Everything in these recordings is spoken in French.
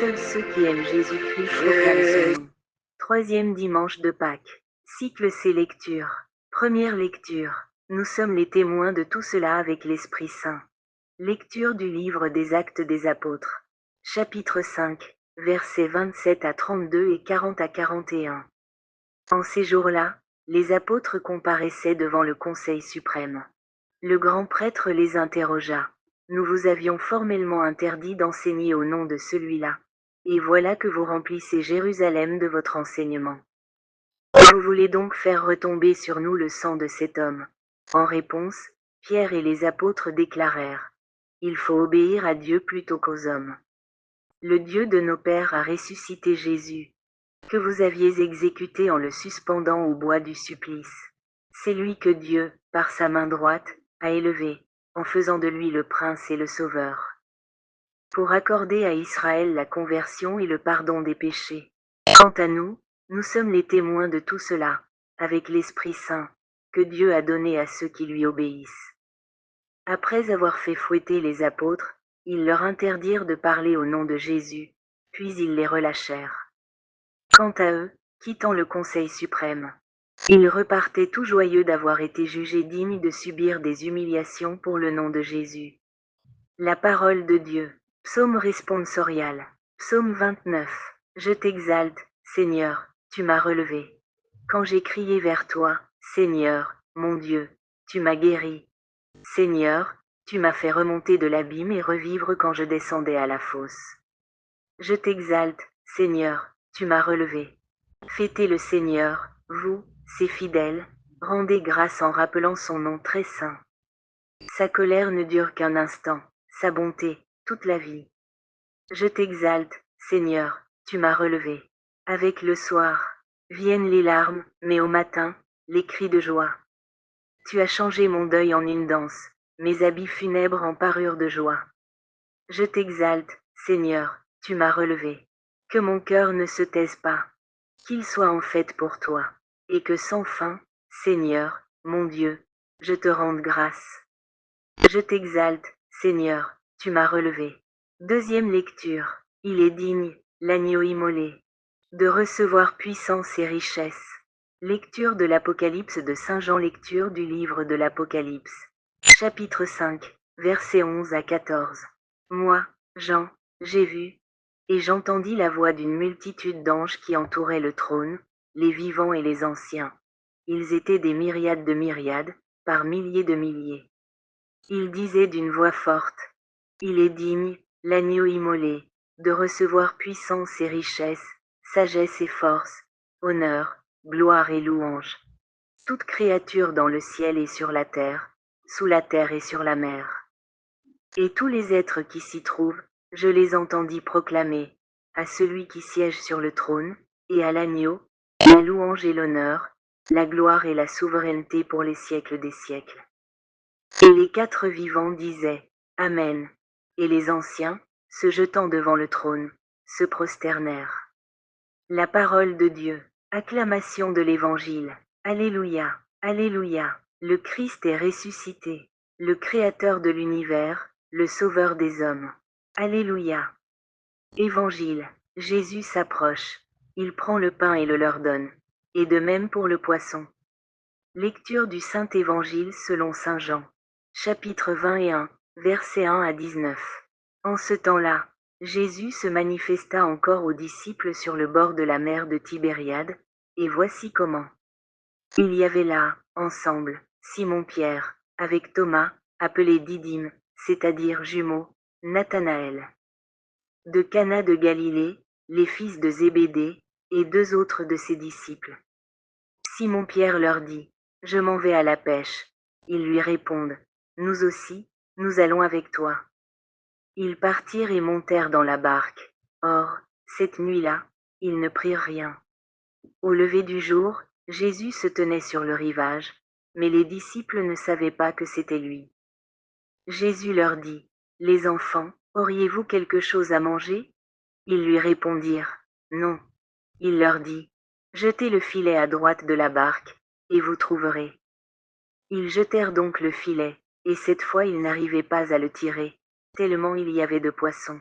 Seuls ceux qui aiment Jésus-Christ proclament son nom. Troisième dimanche de Pâques. Cycle C lecture. Première lecture. Nous sommes les témoins de tout cela avec l'Esprit Saint. Lecture du livre des Actes des Apôtres. Chapitre 5, versets 27 à 32 et 40 à 41. En ces jours-là, les apôtres comparaissaient devant le Conseil suprême. Le grand prêtre les interrogea. Nous vous avions formellement interdit d'enseigner au nom de celui-là. Et voilà que vous remplissez Jérusalem de votre enseignement. Vous voulez donc faire retomber sur nous le sang de cet homme. En réponse, Pierre et les apôtres déclarèrent: Il faut obéir à Dieu plutôt qu'aux hommes. Le Dieu de nos pères a ressuscité Jésus, que vous aviez exécuté en le suspendant au bois du supplice. C'est lui que Dieu, par sa main droite, a élevé, en faisant de lui le prince et le sauveur, pour accorder à Israël la conversion et le pardon des péchés. Quant à nous, nous sommes les témoins de tout cela, avec l'Esprit Saint, que Dieu a donné à ceux qui lui obéissent. Après avoir fait fouetter les apôtres, ils leur interdirent de parler au nom de Jésus, puis ils les relâchèrent. Quant à eux, quittant le Conseil suprême, ils repartaient tout joyeux d'avoir été jugés dignes de subir des humiliations pour le nom de Jésus. La parole de Dieu. Psaume responsorial. Psaume 29. Je t'exalte, Seigneur, tu m'as relevé. Quand j'ai crié vers toi, Seigneur, mon Dieu, tu m'as guéri. Seigneur, tu m'as fait remonter de l'abîme et revivre quand je descendais à la fosse. Je t'exalte, Seigneur, tu m'as relevé. Fêtez le Seigneur, vous, ses fidèles, rendez grâce en rappelant son nom très saint. Sa colère ne dure qu'un instant, sa bonté, toute la vie. Je t'exalte, Seigneur, tu m'as relevé. Avec le soir, viennent les larmes, mais au matin, les cris de joie. Tu as changé mon deuil en une danse, mes habits funèbres en parure de joie. Je t'exalte, Seigneur, tu m'as relevé. Que mon cœur ne se taise pas, qu'il soit en fête pour toi, et que sans fin, Seigneur, mon Dieu, je te rende grâce. Je t'exalte, Seigneur, tu m'as relevé. Deuxième lecture. Il est digne, l'agneau immolé, de recevoir puissance et richesse. Lecture de l'Apocalypse de Saint Jean. Lecture du livre de l'Apocalypse. Chapitre 5, versets 11 à 14. Moi, Jean, j'ai vu, et j'entendis la voix d'une multitude d'anges qui entouraient le trône, les vivants et les anciens. Ils étaient des myriades de myriades, par milliers de milliers. Ils disaient d'une voix forte: Il est digne, l'agneau immolé, de recevoir puissance et richesse, sagesse et force, honneur, gloire et louange. Toute créature dans le ciel et sur la terre, sous la terre et sur la mer. Et tous les êtres qui s'y trouvent, je les entendis proclamer, à celui qui siège sur le trône, et à l'agneau, la louange et l'honneur, la gloire et la souveraineté pour les siècles des siècles. Et les quatre vivants disaient: Amen. Et les anciens, se jetant devant le trône, se prosternèrent. La parole de Dieu. Acclamation de l'Évangile. Alléluia, Alléluia. Le Christ est ressuscité, le Créateur de l'univers, le Sauveur des hommes. Alléluia. Évangile. Jésus s'approche. Il prend le pain et le leur donne. Et de même pour le poisson. Lecture du Saint Évangile selon Saint Jean. Chapitre 21, versets 1 à 19. En ce temps-là, Jésus se manifesta encore aux disciples sur le bord de la mer de Tibériade, et voici comment. Il y avait là, ensemble, Simon-Pierre, avec Thomas, appelé Didyme, c'est-à-dire jumeau, Nathanaël. De Cana de Galilée, les fils de Zébédée, et deux autres de ses disciples. Simon-Pierre leur dit: Je m'en vais à la pêche. Ils lui répondent: Nous aussi, nous allons avec toi. Ils partirent et montèrent dans la barque. Or, cette nuit-là, ils ne prirent rien. Au lever du jour, Jésus se tenait sur le rivage, mais les disciples ne savaient pas que c'était lui. Jésus leur dit: Les enfants, auriez-vous quelque chose à manger? Ils lui répondirent: Non. Il leur dit: Jetez le filet à droite de la barque, et vous trouverez. Ils jetèrent donc le filet, et cette fois ils n'arrivaient pas à le tirer, tellement il y avait de poissons.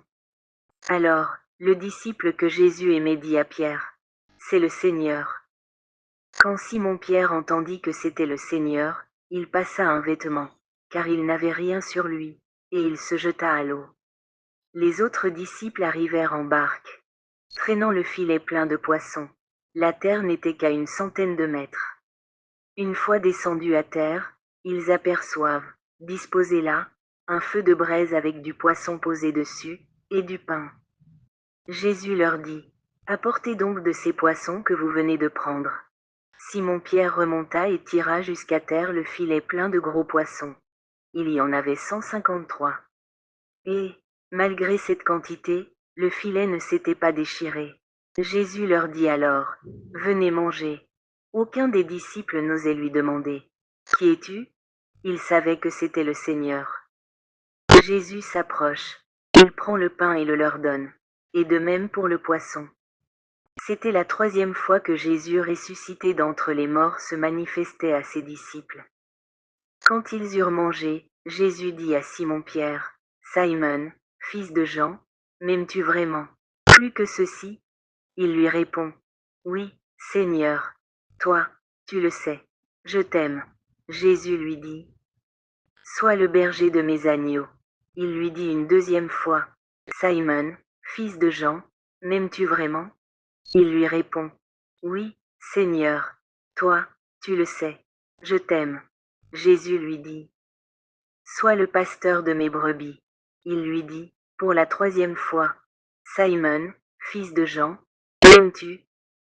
Alors, Le disciple que Jésus aimait dit à Pierre: C'est le Seigneur. Quand Simon-Pierre entendit que c'était le Seigneur, il passa un vêtement, car il n'avait rien sur lui, et il se jeta à l'eau. Les autres disciples arrivèrent en barque, traînant le filet plein de poissons. La terre n'était qu'à 100 de mètres. Une fois descendus à terre, ils aperçoivent, disposé là, un feu de braise avec du poisson posé dessus, et du pain. Jésus leur dit: Apportez donc de ces poissons que vous venez de prendre. Simon-Pierre remonta et tira jusqu'à terre le filet plein de gros poissons. Il y en avait 153. Et, malgré cette quantité, le filet ne s'était pas déchiré. Jésus leur dit alors: Venez manger. Aucun des disciples n'osait lui demander: Qui es-tu? Il savait que c'était le Seigneur. Jésus s'approche. Il prend le pain et le leur donne. Et de même pour le poisson. C'était la 3e fois que Jésus ressuscité d'entre les morts se manifestait à ses disciples. Quand ils eurent mangé, Jésus dit à Simon-Pierre: Simon, fils de Jean, m'aimes-tu vraiment? Plus que ceci? Il lui répond: Oui, Seigneur. Toi, tu le sais. Je t'aime. Jésus lui dit: Sois le berger de mes agneaux. Il lui dit une 2e fois: Simon, fils de Jean, m'aimes-tu vraiment? Il lui répond: Oui, Seigneur. Toi, tu le sais. Je t'aime. Jésus lui dit: Sois le pasteur de mes brebis. Il lui dit, pour la 3e fois: Simon, fils de Jean, m'aimes-tu?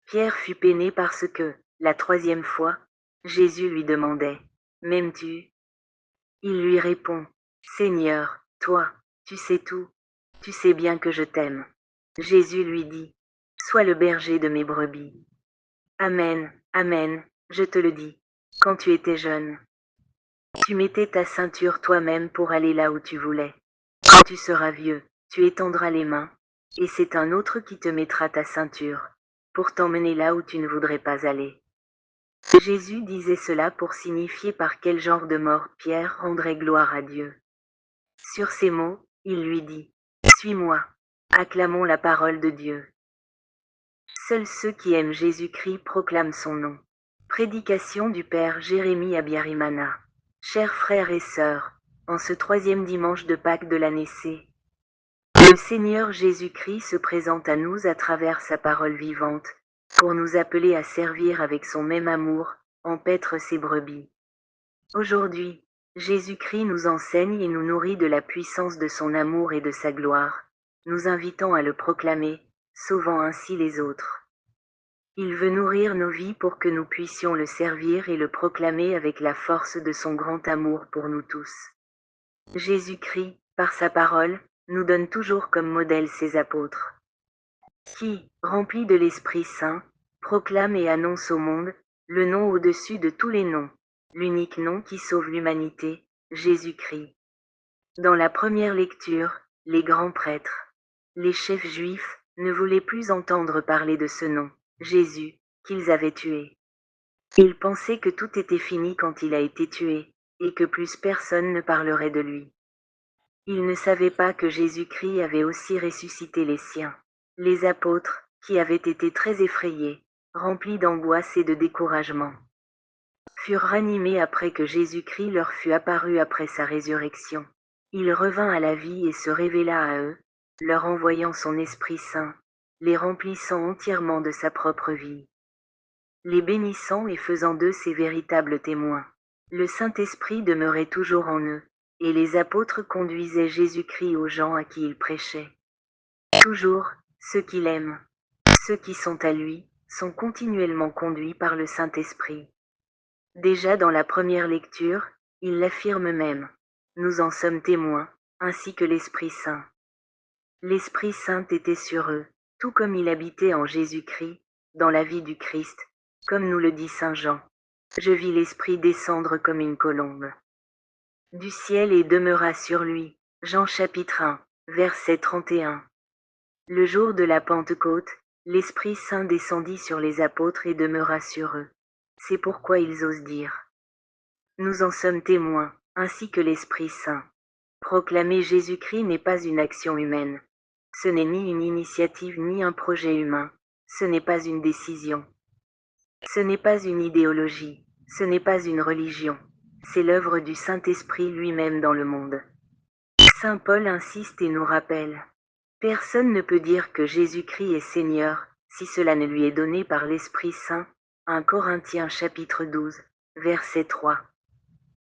Pierre fut peiné parce que, la 3e fois, Jésus lui demandait: M'aimes-tu? Il lui répond: Seigneur, toi, tu sais tout. Tu sais bien que je t'aime. Jésus lui dit: Sois le berger de mes brebis. Amen, amen, je te le dis. Quand tu étais jeune, tu mettais ta ceinture toi-même pour aller là où tu voulais. Quand tu seras vieux, tu étendras les mains, et c'est un autre qui te mettra ta ceinture, pour t'emmener là où tu ne voudrais pas aller. Jésus disait cela pour signifier par quel genre de mort Pierre rendrait gloire à Dieu. Sur ces mots, il lui dit: Suis-moi. Acclamons la parole de Dieu. Seuls ceux qui aiment Jésus-Christ proclament son nom. Prédication du Père Jérémie Abiyarimana. Chers frères et sœurs, en ce 3e dimanche de Pâques de l'année C, le Seigneur Jésus-Christ se présente à nous à travers sa parole vivante, pour nous appeler à servir avec son même amour, en paître ses brebis. Aujourd'hui, Jésus-Christ nous enseigne et nous nourrit de la puissance de son amour et de sa gloire, nous invitant à le proclamer, sauvant ainsi les autres. Il veut nourrir nos vies pour que nous puissions le servir et le proclamer avec la force de son grand amour pour nous tous. Jésus-Christ, par sa parole, nous donne toujours comme modèle ses apôtres, qui, remplis de l'Esprit Saint, proclament et annoncent au monde le nom au-dessus de tous les noms, l'unique nom qui sauve l'humanité, Jésus-Christ. Dans la première lecture, les grands prêtres, les chefs juifs, ne voulaient plus entendre parler de ce nom, Jésus, qu'ils avaient tué. Ils pensaient que tout était fini quand il a été tué, et que plus personne ne parlerait de lui. Ils ne savaient pas que Jésus-Christ avait aussi ressuscité les siens. Les apôtres, qui avaient été très effrayés, remplis d'angoisse et de découragement, furent ranimés après que Jésus-Christ leur fut apparu après sa résurrection. Il revint à la vie et se révéla à eux, leur envoyant son Esprit Saint, les remplissant entièrement de sa propre vie, les bénissant et faisant d'eux ses véritables témoins. Le Saint-Esprit demeurait toujours en eux, et les apôtres conduisaient Jésus-Christ aux gens à qui ils prêchaient. Toujours, ceux qui l'aiment, ceux qui sont à lui, sont continuellement conduits par le Saint-Esprit. Déjà dans la première lecture, il l'affirme même: Nous en sommes témoins, ainsi que l'Esprit Saint. L'Esprit Saint était sur eux, tout comme il habitait en Jésus-Christ, dans la vie du Christ, comme nous le dit Saint Jean. Je vis l'Esprit descendre comme une colombe du ciel et demeura sur lui. Jean chapitre 1, verset 31. Le jour de la Pentecôte, l'Esprit Saint descendit sur les apôtres et demeura sur eux. C'est pourquoi ils osent dire: Nous en sommes témoins, ainsi que l'Esprit Saint. Proclamer Jésus-Christ n'est pas une action humaine. Ce n'est ni une initiative ni un projet humain. Ce n'est pas une décision. Ce n'est pas une idéologie. Ce n'est pas une religion. C'est l'œuvre du Saint-Esprit lui-même dans le monde. Saint Paul insiste et nous rappelle. Personne ne peut dire que Jésus-Christ est Seigneur, si cela ne lui est donné par l'Esprit Saint. 1 Corinthiens chapitre 12, verset 3.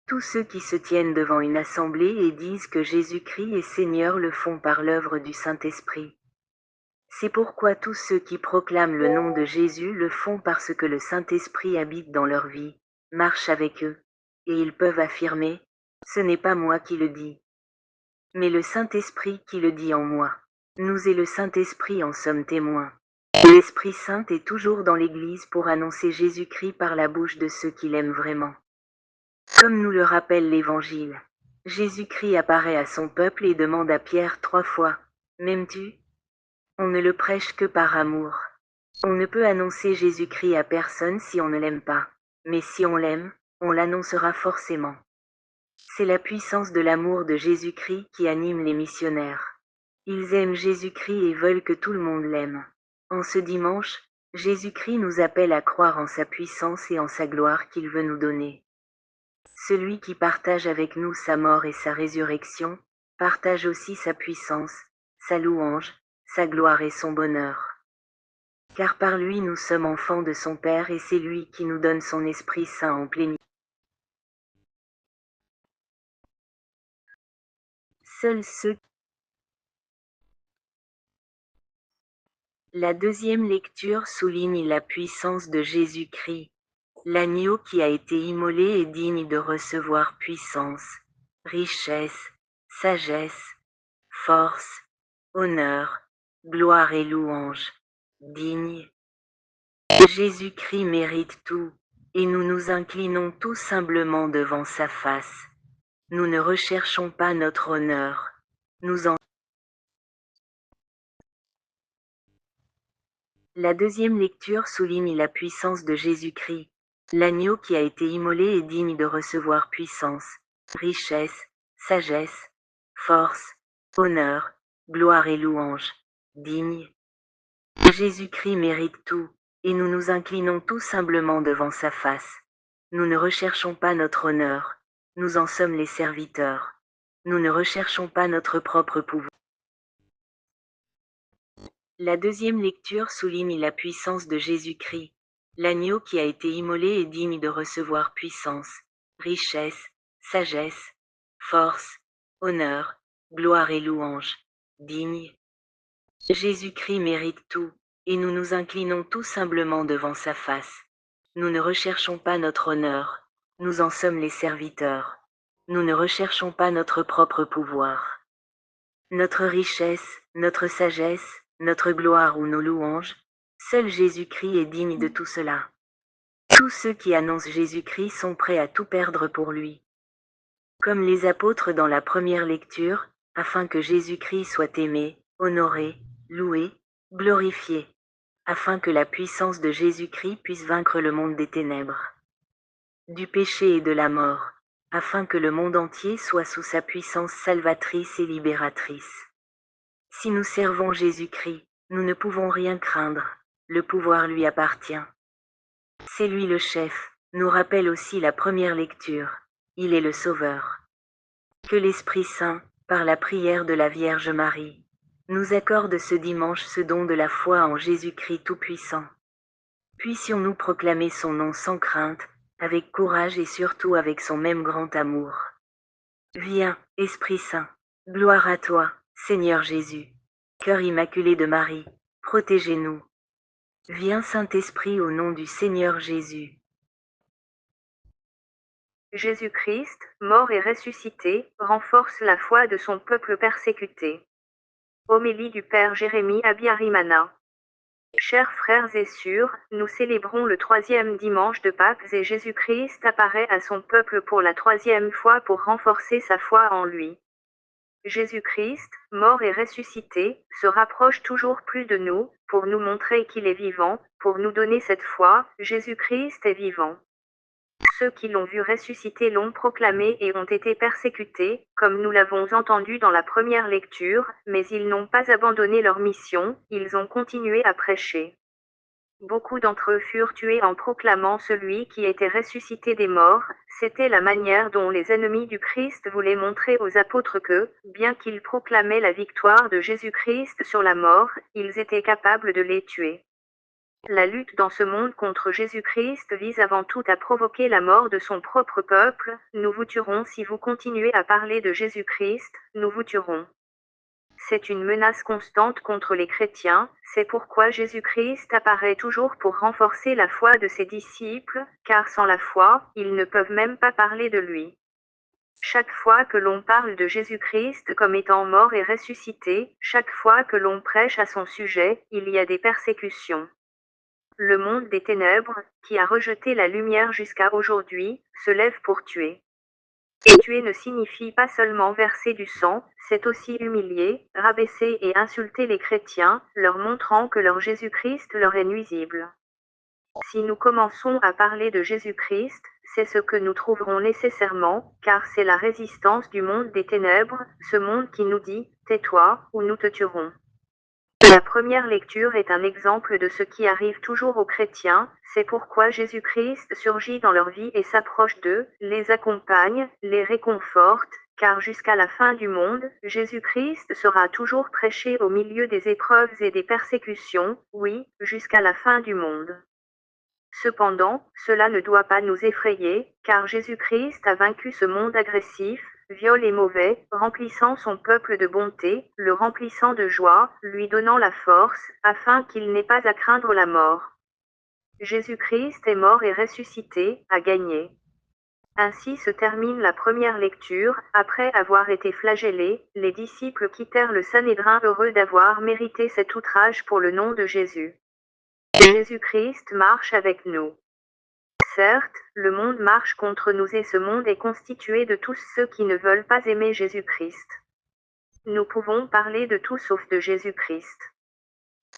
Tous ceux qui se tiennent devant une assemblée et disent que Jésus-Christ est Seigneur le font par l'œuvre du Saint-Esprit. C'est pourquoi tous ceux qui proclament le nom de Jésus le font parce que le Saint-Esprit habite dans leur vie, marche avec eux, et ils peuvent affirmer, ce n'est pas moi qui le dis, mais le Saint-Esprit qui le dit en moi. Nous et le Saint-Esprit en sommes témoins. L'Esprit Saint est toujours dans l'Église pour annoncer Jésus-Christ par la bouche de ceux qui l'aiment vraiment. Comme nous le rappelle l'Évangile, Jésus-Christ apparaît à son peuple et demande à Pierre 3 fois, « M'aimes-tu » On ne le prêche que par amour. On ne peut annoncer Jésus-Christ à personne si on ne l'aime pas, mais si on l'aime, on l'annoncera forcément. C'est la puissance de l'amour de Jésus-Christ qui anime les missionnaires. Ils aiment Jésus-Christ et veulent que tout le monde l'aime. En ce dimanche, Jésus-Christ nous appelle à croire en sa puissance et en sa gloire qu'il veut nous donner. Celui qui partage avec nous sa mort et sa résurrection, partage aussi sa puissance, sa louange, sa gloire et son bonheur. Car par lui nous sommes enfants de son Père et c'est lui qui nous donne son Esprit Saint en plénitude. Seuls ceux. La deuxième lecture souligne la puissance de Jésus-Christ. L'agneau qui a été immolé est digne de recevoir puissance, richesse, sagesse, force, honneur, gloire et louange. Digne. Jésus-Christ mérite tout, et nous nous inclinons tous humblement devant sa face. Nous ne recherchons pas notre honneur. La deuxième lecture souligne la puissance de Jésus-Christ. L'agneau qui a été immolé est digne de recevoir puissance, richesse, sagesse, force, honneur, gloire et louange. Digne. Jésus-Christ mérite tout, et nous nous inclinons tous humblement devant sa face. Nous ne recherchons pas notre honneur, nous en sommes les serviteurs. Nous ne recherchons pas notre propre pouvoir. La deuxième lecture souligne la puissance de Jésus-Christ. L'agneau qui a été immolé est digne de recevoir puissance, richesse, sagesse, force, honneur, gloire et louange. Digne. Jésus-Christ mérite tout, et nous nous inclinons tous humblement devant sa face. Nous ne recherchons pas notre honneur, nous en sommes les serviteurs. Nous ne recherchons pas notre propre pouvoir. Notre richesse, notre sagesse, notre gloire ou nos louanges, seul Jésus-Christ est digne de tout cela. Tous ceux qui annoncent Jésus-Christ sont prêts à tout perdre pour lui. Comme les apôtres dans la première lecture, afin que Jésus-Christ soit aimé, honoré, loué, glorifié, afin que la puissance de Jésus-Christ puisse vaincre le monde des ténèbres, du péché et de la mort, afin que le monde entier soit sous sa puissance salvatrice et libératrice. Si nous servons Jésus-Christ, nous ne pouvons rien craindre, le pouvoir lui appartient. C'est lui le chef, nous rappelle aussi la première lecture, il est le Sauveur. Que l'Esprit Saint, par la prière de la Vierge Marie, nous accorde ce dimanche ce don de la foi en Jésus-Christ Tout-Puissant. Puissions-nous proclamer son nom sans crainte, avec courage et surtout avec son même grand amour. Viens, Esprit Saint, gloire à toi, Seigneur Jésus. Cœur immaculé de Marie, protégez-nous. Viens Saint-Esprit au nom du Seigneur Jésus. Jésus-Christ, mort et ressuscité, renforce la foi de son peuple persécuté. Homélie du Père Jérémie Abiyarimana. Chers frères et sœurs, nous célébrons le troisième dimanche de Pâques et Jésus-Christ apparaît à son peuple pour la troisième fois pour renforcer sa foi en lui. Jésus-Christ, mort et ressuscité, se rapproche toujours plus de nous, pour nous montrer qu'il est vivant, pour nous donner cette foi, Jésus-Christ est vivant. ceux qui l'ont vu ressusciter l'ont proclamé et ont été persécutés, comme nous l'avons entendu dans la première lecture, mais ils n'ont pas abandonné leur mission, ils ont continué à prêcher. Beaucoup d'entre eux furent tués en proclamant celui qui était ressuscité des morts. C'était la manière dont les ennemis du Christ voulaient montrer aux apôtres que, bien qu'ils proclamaient la victoire de Jésus-Christ sur la mort, ils étaient capables de les tuer. La lutte dans ce monde contre Jésus-Christ vise avant tout à provoquer la mort de son propre peuple. Nous vous tuerons si vous continuez à parler de Jésus-Christ, nous vous tuerons. C'est une menace constante contre les chrétiens, c'est pourquoi Jésus-Christ apparaît toujours pour renforcer la foi de ses disciples, car sans la foi, ils ne peuvent même pas parler de lui. Chaque fois que l'on parle de Jésus-Christ comme étant mort et ressuscité, chaque fois que l'on prêche à son sujet, il y a des persécutions. Le monde des ténèbres, qui a rejeté la lumière jusqu'à aujourd'hui, se lève pour tuer. Et tuer ne signifie pas seulement verser du sang, c'est aussi humilier, rabaisser et insulter les chrétiens, leur montrant que leur Jésus-Christ leur est nuisible. Si nous commençons à parler de Jésus-Christ, c'est ce que nous trouverons nécessairement, car c'est la résistance du monde des ténèbres, ce monde qui nous dit « tais-toi, ou nous te tuerons ». La première lecture est un exemple de ce qui arrive toujours aux chrétiens, c'est pourquoi Jésus-Christ surgit dans leur vie et s'approche d'eux, les accompagne, les réconforte, car jusqu'à la fin du monde, Jésus-Christ sera toujours prêché au milieu des épreuves et des persécutions, oui, jusqu'à la fin du monde. Cependant, cela ne doit pas nous effrayer, car Jésus-Christ a vaincu ce monde agressif, viol et mauvais, remplissant son peuple de bonté, le remplissant de joie, lui donnant la force, afin qu'il n'ait pas à craindre la mort. Jésus-Christ est mort et ressuscité, a gagné. Ainsi se termine la première lecture. Après avoir été flagellés, les disciples quittèrent le Sanhédrin heureux d'avoir mérité cet outrage pour le nom de Jésus. Jésus-Christ marche avec nous. Certes, le monde marche contre nous et ce monde est constitué de tous ceux qui ne veulent pas aimer Jésus-Christ. Nous pouvons parler de tout sauf de Jésus-Christ.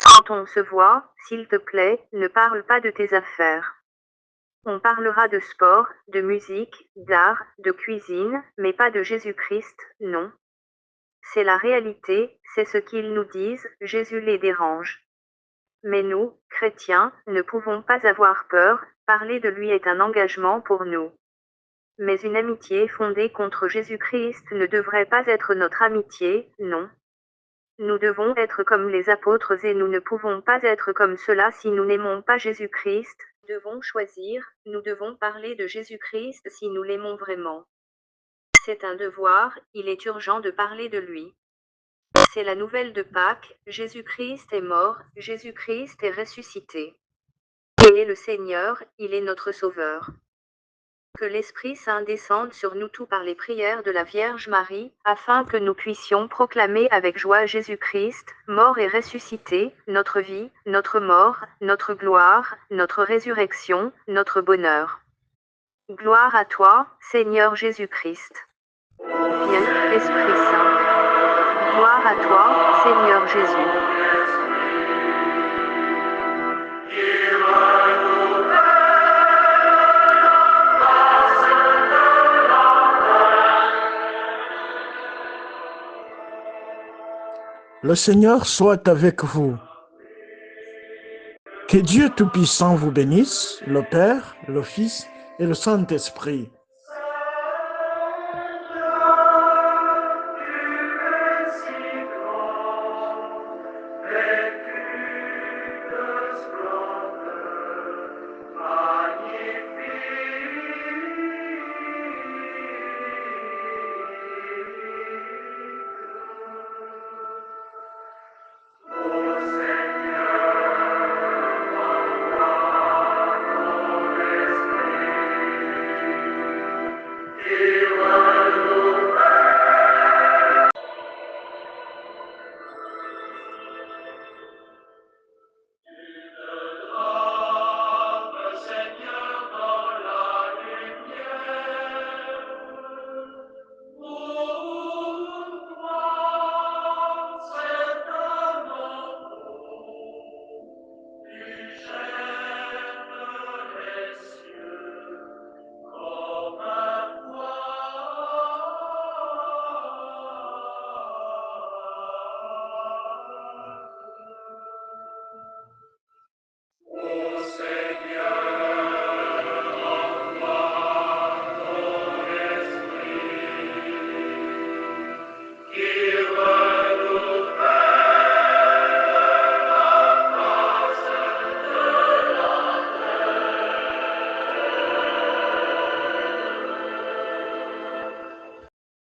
Quand on se voit, s'il te plaît, ne parle pas de tes affaires. On parlera de sport, de musique, d'art, de cuisine, mais pas de Jésus-Christ, non. C'est la réalité, c'est ce qu'ils nous disent, Jésus les dérange. Mais nous, chrétiens, ne pouvons pas avoir peur, parler de lui est un engagement pour nous. Mais une amitié fondée contre Jésus-Christ ne devrait pas être notre amitié, non. Nous devons être comme les apôtres et nous ne pouvons pas être comme cela si nous n'aimons pas Jésus-Christ. Nous devons choisir, nous devons parler de Jésus-Christ si nous l'aimons vraiment. C'est un devoir, il est urgent de parler de lui. C'est la nouvelle de Pâques, Jésus-Christ est mort, Jésus-Christ est ressuscité. Il est le Seigneur, il est notre Sauveur. Que l'Esprit Saint descende sur nous tous par les prières de la Vierge Marie, afin que nous puissions proclamer avec joie Jésus-Christ, mort et ressuscité, notre vie, notre mort, notre gloire, notre résurrection, notre bonheur. Gloire à toi, Seigneur Jésus-Christ. Viens, Esprit Saint. Gloire à toi, Seigneur Jésus. Le Seigneur soit avec vous. Que Dieu Tout-Puissant vous bénisse, le Père, le Fils et le Saint-Esprit.